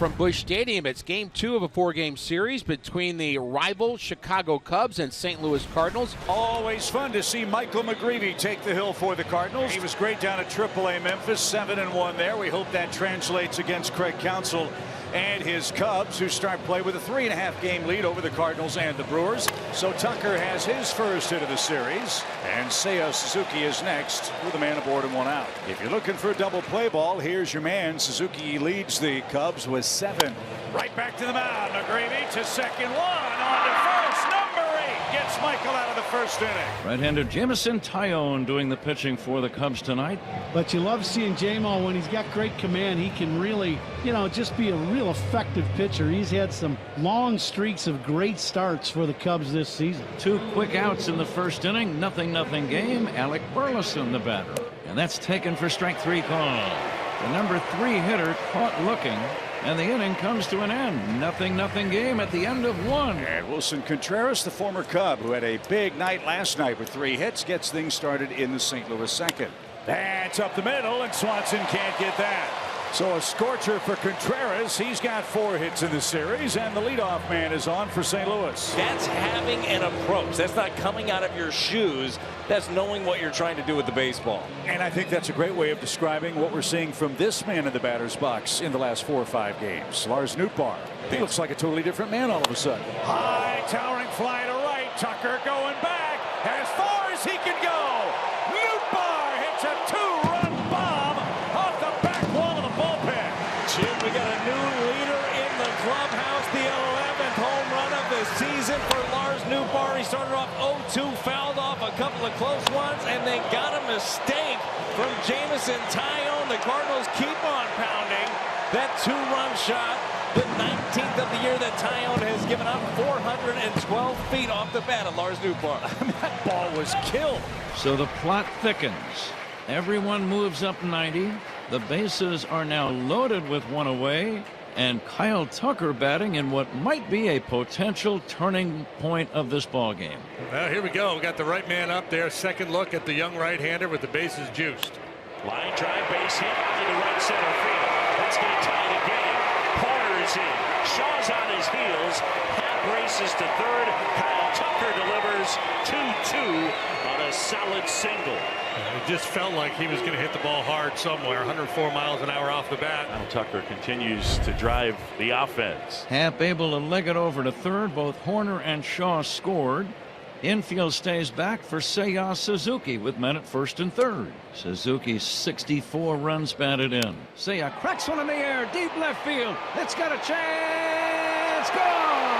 from Busch Stadium. It's game 2 of a 4-game series between the rival Chicago Cubs and St. Louis Cardinals. Always fun to see Michael McGreevy take the hill for the Cardinals. He was great down at AAA Memphis, 7-1 there. We hope that translates against Craig Counsell and his Cubs, who start play with a 3.5-game lead over the Cardinals and the Brewers. So Tucker has his first hit of the series, and Seiya Suzuki is next with a man aboard and 1 out. If you're looking for a double play ball, here's your man. Suzuki leads the Cubs with 7. Right back to the mound. McGreevy to second, 1 on to first. Number 8 gets Michael out of the first inning. Right-hander Jameson Taillon doing the pitching for the Cubs tonight. But you love seeing J-Mo when he's got great command. He can really, just be a real effective pitcher. He's had some long streaks of great starts for the Cubs this season. 2 quick outs in the first inning. 0-0 game. Alec Burleson the batter. And that's taken for strike 3 call. The number 3 hitter caught looking, and the inning comes to an end. 0-0 game at the end of 1. And Wilson Contreras, the former Cub, who had a big night last night with 3 hits, gets things started in the St. Louis second. That's up the middle, and Swanson can't get that. So a scorcher for Contreras. He's got 4 hits in the series, and the leadoff man is on for St. Louis. That's having an approach. That's not coming out of your shoes. That's knowing what you're trying to do with the baseball. And I think that's a great way of describing what we're seeing from this man in the batter's box in the last 4 or 5 games. Lars Nootbaar. He looks like a totally different man all of a sudden. High towering fly to right. Tucker going back as far as he can go. Nootbaar hits a 2-run bomb off the back wall of the bullpen. Jim, we got a new leader in the clubhouse. The 11th home run of the season for Lars Nootbaar. He started off 0-2, fouled off a couple of close ones, and they got a mistake from Jameson Taillon. The Cardinals keep on pounding that 2-run shot. The 19th of the year that Taillon has given up, 412 feet off the bat of Lars Nootbaar. That ball was killed. So the plot thickens. Everyone moves up 90. The bases are now loaded with 1 away. And Kyle Tucker batting in what might be a potential turning point of this ball game. Well, here we go. We got the right man up there. Second look at the young right-hander with the bases juiced. Line drive, base hit into right center field. That's going to tie the game. Porter is in. Shaw's on his heels. Happ races to third. Kyle Tucker delivers 2-2 on a solid single. It just felt like he was going to hit the ball hard somewhere. 104 miles an hour off the bat. Kyle Tucker continues to drive the offense. Happ able to leg it over to third. Both Horner and Shaw scored. Infield stays back for Seiya Suzuki with men at first and third. Suzuki 64 runs batted in. Seiya cracks one in the air, deep left field. It's got a chance. Gone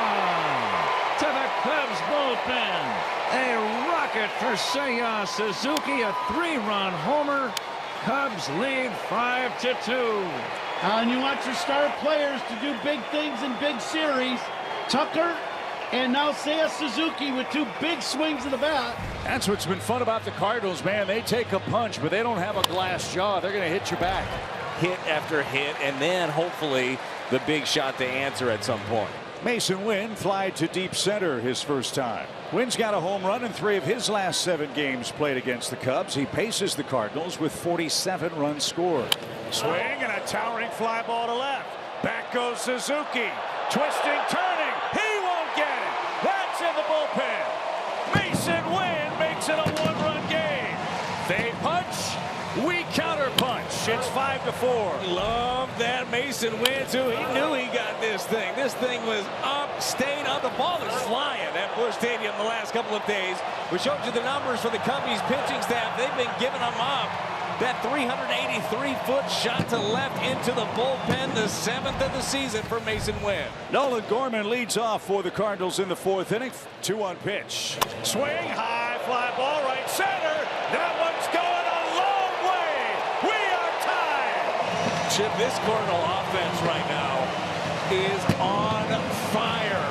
to the Cubs bullpen. A rocket for Seiya Suzuki, a 3-run homer. Cubs lead 5-2. And you want your star players to do big things in big series. Tucker and now Seiya Suzuki with 2 big swings of the bat. That's what's been fun about the Cardinals, man. They take a punch, but they don't have a glass jaw. They're going to hit you back. Hit after hit, and then hopefully the big shot to answer at some point. Mason Wynn fly to deep center his first time. Wynn's got a home run in 3 of his last 7 games played against the Cubs. He paces the Cardinals with 47 runs scored. Swing and a towering fly ball to left. Back goes Suzuki. Twisting, turning. He won't get it. That's in the bullpen. Mason Wynn makes it a 1-run game. They punch. We counter punch. It's 5-4. Love that Mason Wynn, too. He knew he got this thing. This thing was up, stayed up. The ball is flying at Busch Stadium the last couple of days. We showed you the numbers for the Cubbies pitching staff. They've been giving them up. That 383-foot shot to left into the bullpen, the 7th of the season for Mason Wynn. Nolan Gorman leads off for the Cardinals in the 4th inning. 2-1 pitch. Swing, high fly ball right center. That one's going a long way. We are tied. Chip, this Cardinal offense right now is on fire.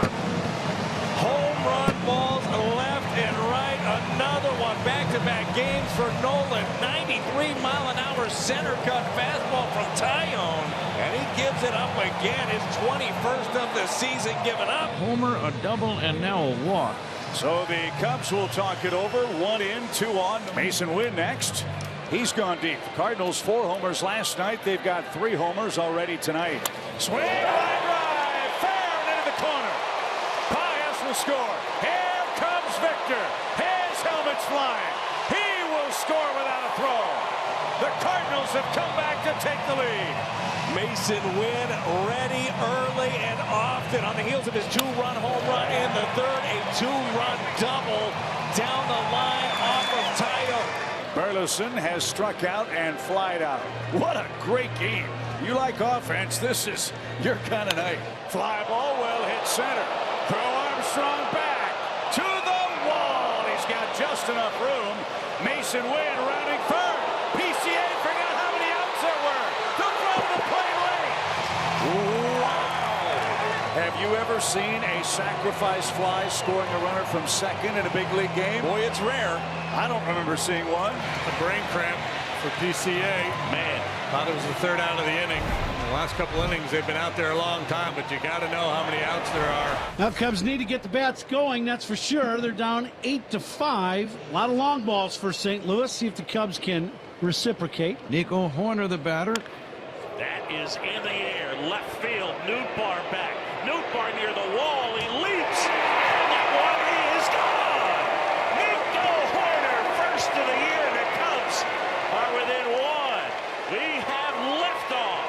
Home run balls left and right. Another one. Back-to-back games for Nolan. 93-mile-an-hour center cut fastball from Taillon. And he gives it up again. His 21st of the season given up. Homer, a double, and now a walk. So the Cubs will talk it over. 1 in, 2 on. Mason Wynn next. He's gone deep. Cardinals 4 homers last night. They've got 3 homers already tonight. Swing, line drive, fair and into the corner. Pius will score. Here comes Victor. His helmet's flying. He will score without a throw. The Cardinals have come back to take the lead. Mason Wynn ready early and often on the heels of his 2-run home run in the third. A 2-run double down the line off of Tayo. Burleson has struck out and flied out. What a great game. You like offense, this is your kind of night. Fly ball well hit center. Throw Armstrong back to the wall. He's got just enough room. Mason Wynn rounding third. PCA forgot how many outs there were. The throw to play late. Wow. Have you ever seen a sacrifice fly scoring a runner from second in a big league game? Boy, it's rare. I don't remember seeing one. A brain cramp for PCA. Man, Thought it was the third out of the inning. The last couple innings, they've been out there a long time, but you got to know how many outs there are. Now Cubs need to get the bats going, that's for sure. They're down 8-5. A lot of long balls for St. Louis. See if the Cubs can reciprocate. Nico Hoerner, the batter. That is in the air. Left field. Nootbaar back. Nootbaar near the wall. He leaps. And that one is gone. Nico Hoerner, first of the year. The Cubs are within one. We have liftoff.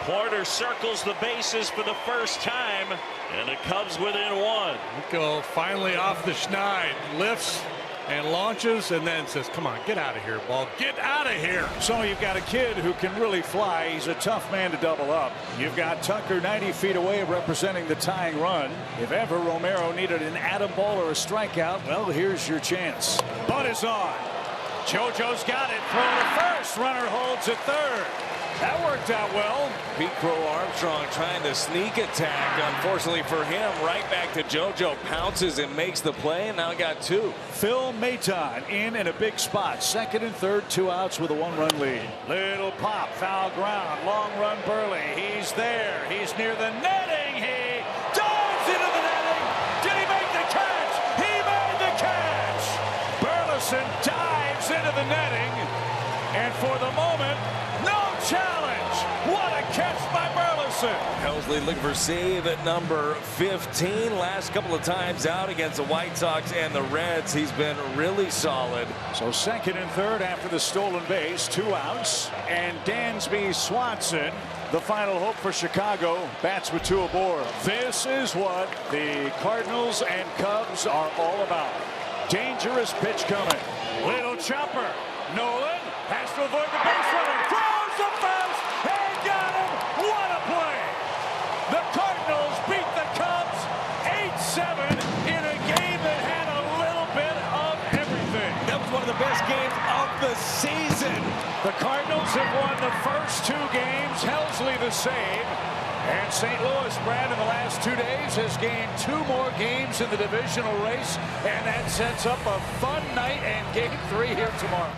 Hoerner circles the bases for the first time. And the Cubs within one. Nico finally off the schneid, lifts and launches, and then says, come on, get out of here, ball. Get out of here. So you've got a kid who can really fly. He's a tough man to double up. You've got Tucker 90 feet away representing the tying run. If ever Romero needed an atom ball or a strikeout, well, here's your chance. Butt is on. JoJo's got it. Throw to first. Runner holds at third. That worked out well. Pete Crow Armstrong trying to sneak attack. Unfortunately for him, right back to JoJo. Pounces and makes the play, and now got two. Phil Maton in a big spot. Second and third, 2 outs with a 1-run lead. Little pop, foul ground, long run Burley. He's there. He's near the netting. He dives into the netting. Did he make the catch? He made the catch. Burleson dives into the netting. And for the moment, no challenge. What a catch by Burleson. Helsley looking for save at number 15. Last couple of times out against the White Sox and the Reds, he's been really solid. So second and third after the stolen base, 2 outs. And Dansby Swanson, the final hope for Chicago, bats with 2 aboard. This is what the Cardinals and Cubs are all about. Dangerous pitch coming. Little chopper. Nolan has to avoid the base runner. Throws the first and got him. What a play. The Cardinals beat the Cubs 8-7 in a game that had a little bit of everything. That was one of the best games of the season. The Cardinals have won the first 2 games. Helsley the same. And St. Louis, Brad, in the last 2 days has gained 2 more games in the divisional race. And that sets up a fun night and game 3 here tomorrow.